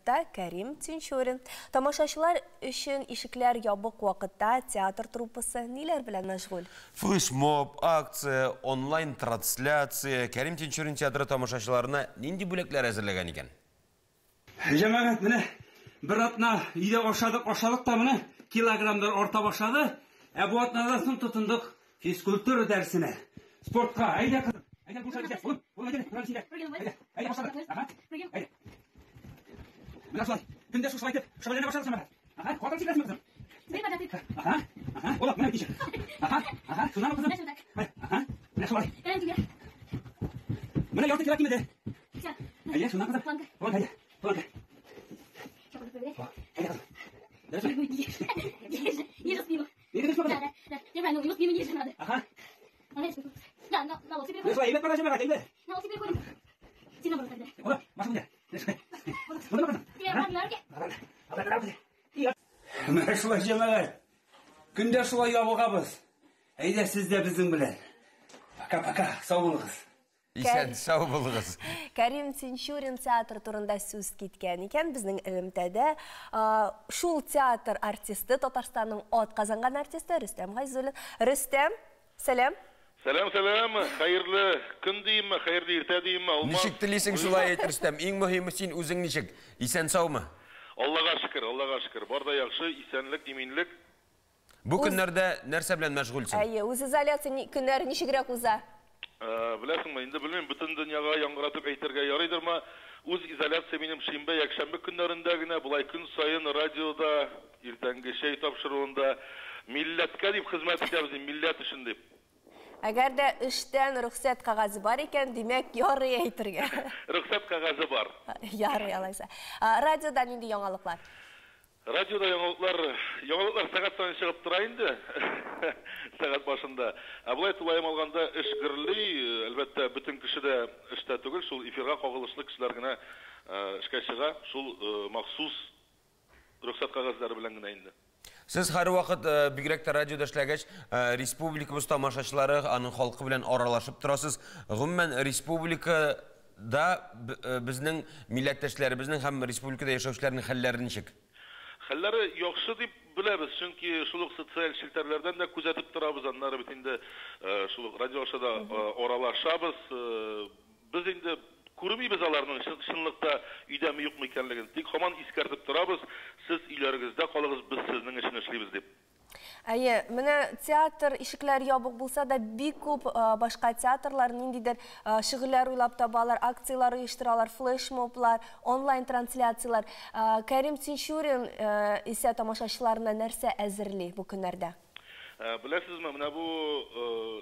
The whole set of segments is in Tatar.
вакытта Кәрим Тинчурин. Тамашачылар өчен ишекләр ябык вакытта театр труппасы ниләр белән мәшгуль? Флешмоб, акция, онлайн-трансляция. Кәрим Тинчурин театры тамашачыларына нинди бүләкләр әзерләгән икән? Җәмәгать, менә бер атна өйдә ашадык та менә килограммдар арта башлады. Бу атнадан соң тотындык физкультура дәресенә. Спортка, әйдә кызым. Әйдә бу шәһәргә. Әйдә башлады. Әйдә. Менә шулай. Көндә шулай итеп, шөгыльләнә башладың син. Катып киләсеңме кызым? Ола, менә кичә. Шуннан кызым. Менә шулай. Менә ярты кило кимеде. Әйдә, шуннан кызым. Әйдә. Не распила. Да. Я правильно, не распила, не надо. Да, на вот теперь. Ну, свои, покажи мне, иди. На вот теперь ходим. Сильно было тогда. Ола, маша мне. Менә шулай җәмәгать. Көндә шулай ябыгабыз. Әйдә сез дә безнең белән. Пока, сау булыгыз. Исән, сау булыгыз. Кәрим Тинчурин театр турында сүз киткән икән безнең элемтәдә. Шул театр артисты, Татарстанның атказанган артисты Рөстәм Гайзуллин. Рөстәм, сәлам. Сәлам, хәерле көн дейме, хәерле иртә дейме, Ничек телисең шулай әйт, Рөстәм? Иң мөһиме син үзең ничек? Исән саумы? Аллага шөкер. Барда яхшы, исәнлек, иминлек. Бу көннәрдә нәрсә белән мәшгульсең? Әйе, үз изоляция көннәре ничегрәк уза? Беләсеңме, инде белмим, бөтен дөньяга яңгыратып әйтергә ярыйдырмы? Үз изоляция минем шимбә, якшәмбе көннәрендә генә булай көн сайын радиода, иртәнге чәй тапшыруында милләткә дип хезмәт итәбез, милләт өчен дип. Әгәр дә эштән рөхсәт кәгазе бар икән, димәк, ярый әйтергә. Рөхсәт кәгазе бар. Ярый алайса. Радиода нинди яңалыклар? Радиода яңалыклар сәгать сайын чыгып тора инде. Сәгать башында. Булай тулаем алганда эш гөрли, әлбәттә, бөтен кеше дә эштә түгел, шул эфирга кагылышлы кешеләр генә эшкә чыга, шул махсус рөхсәт кәгазьләре белән генә инде. Сез һәр вакыт бигрәк тә радиода эшләгәч, республикабыз тамашачылары, аның халкы белән аралашып торасыз. Гомумән республикада безнең милләттәшләребезнең һәм республикада яшәүчеләрнең хәлләре ничек? Хәлләре яхшы дип беләбез, чөнки шул социаль челтәрләрдән дә күзәтеп торабыз, аннары бит инде шул радиошада аралашабыз. Без инде күрмибез аларның чынлыкта өйдәме юкмы икәнлеген. Тик һаман искәртеп торабыз, сез өйләрегездә калыгыз, без сезнең өчен эшлибез дип. Әйе, менә театр ишекләр ябык булса да, бик күп башка театрлар ниндидер шөгыльләр уйлап табалар, акциялар оештыралар, флешмоблар, онлайн-трансляциялар. Кәрим Тинчурин исә тамашачыларына нәрсә әзерли бу көннәрдә? Беләсезме, менә бу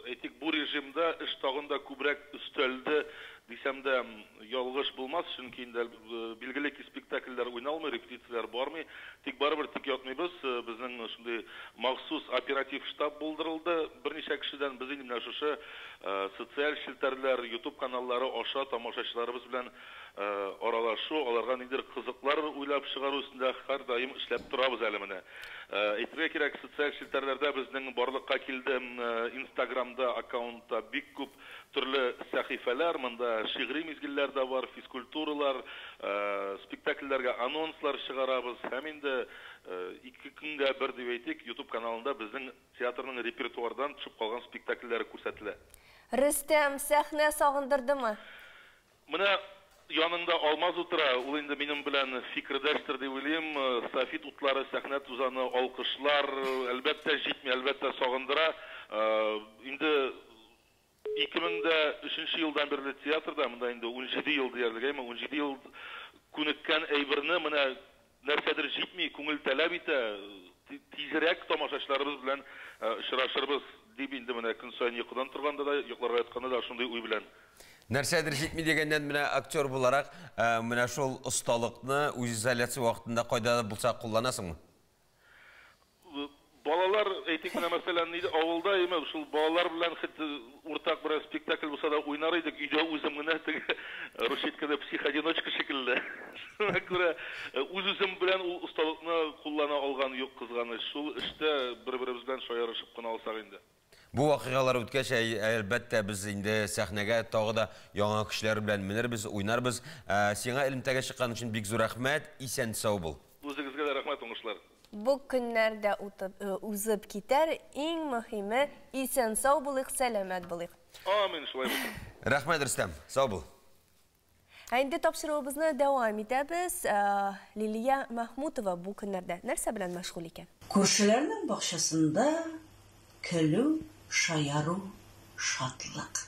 әйтик, бу режимда эш тагында күбрәк өстәлде дисәм дә ялгыш булмас, чөнки инде билгеле ки спектакльләр уйналмый, репетицияләр бармый, тик барыбер тик ятмыйбыз. Безнең шундый махсус оператив штаб булдырылды. Берничә кешедән без инде менә шушы социаль челтәрләр, YouTube каналлары аша тамашачыларыбыз белән аралашу, аларга ниндидер кызыклар уйлап чыгару өстендә һәрдаим эшләп торабыз әле менә. Әйтергә кирәк, социаль челтәрләрдә безнең барлыкка килде, Instagramда аккаунтта бик күп төрле сәхифәләр, монда шигъри мизгилләр дә бар, физкультуралар, спектакльләргә анонслар чыгарабыз. Һәм инде 2 көнгә бер дип әйтик, YouTube каналында безнең театрның репертуардан төшеп калган спектакльләре күрсәтелә. Рөстәм, сәхнә сагындырдымы? Менә янында Алмаз утыра, ул инде минем белән фикердәштер дип уйлыйм. Софит утлары, сәхнә тузаны, алкышлар, әлбәттә җитми, әлбәттә сагындыра. Инде 2003 елдан бирле театрда, монда инде 17 ел диярлек, 17 ел күнеккән әйберне менә нәрсәдер җитми, күңел таләп итә, тизрәк тамашачыларыбыз белән очрашырбыз дип инде менә көн сайын йокыдан торганда да, йокларга ятканда да шундый уй белән. Нәрсәдер җитми дигәннән менә актер буларак, менә шул осталыкны үз изоляция вакытында кайда булса кулланасыңмы? Балалар, әйтик менә мәсәлән, авылда име, шул балалар белән уртак бер спектакль булса да уйнар идек, өйдә үзем генә рушиткада психодиночка шикелле. Шуңа күрә үзем белән ул осталыкны куллана алган юк, кызганыч. Шул эштә бер-беребез белән шаярышып кына алсак инде. Бу вакыйгалар үткәч, әлбәттә без инде сәхнәгә тагы да яңа кешеләр белән менербез, уйнарбыз. Сиңа элемтәгә чыккан өчен бик зур рәхмәт, исән сау бул. Үзегезгә дә рәхмәт, уңышлар. Бу көннәрдә узып китәр, иң мөһиме исән сау булыйк, сәламәт булыйк. Амин, шулай булсын. Рәхмәт, Рөстәм. Сау бул. Инде тапшыруыбызны дәвам итәбез. Лилия Мәхмүтова бу көннәрдә нәрсә белән мәшгуль икән? Күршеләрнең бакчасында көлү, шаяру, шатлык.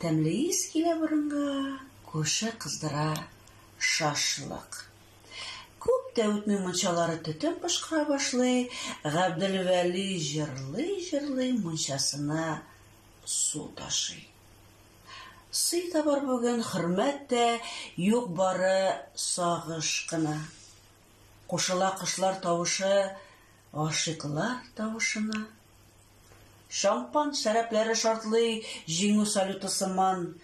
Тәмле ис килә борынга, күрше кыздыра шашлык. Күп тә үтмәй мунчалары төтен пышкыра башлый, Габделвәли җырлый мунчасына су ташый. Сый табар бүген хөрмәт тә, юк бары сагыш кына. Кушыла кышлар тавышы, ашыклар тавышына. Шампан шәрәпләре шартлый, җиңү салюты сыман,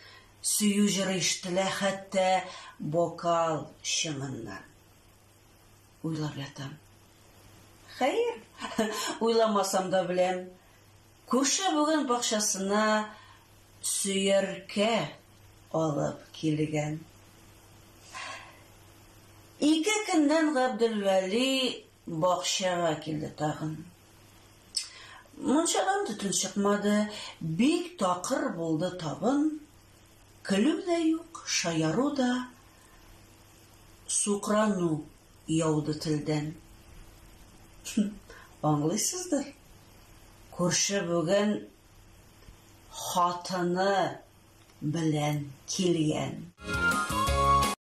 сөю җыры ишетелә хәтта бокал шыңыннан. Уйлап ятам. Хәер, уйламасам да беләм. Күрше бүген бакчасына сөйәркә алып килгән. 2 көннән Габделвәли бакчага килде тагын. Мунчадан төтен чыкмады, бик такыр булды табын. Көлү дә юк, шаяру да, сукрану яуды телдән. Аңлыйсыздыр? Күрше бүген хатыны белән килгән.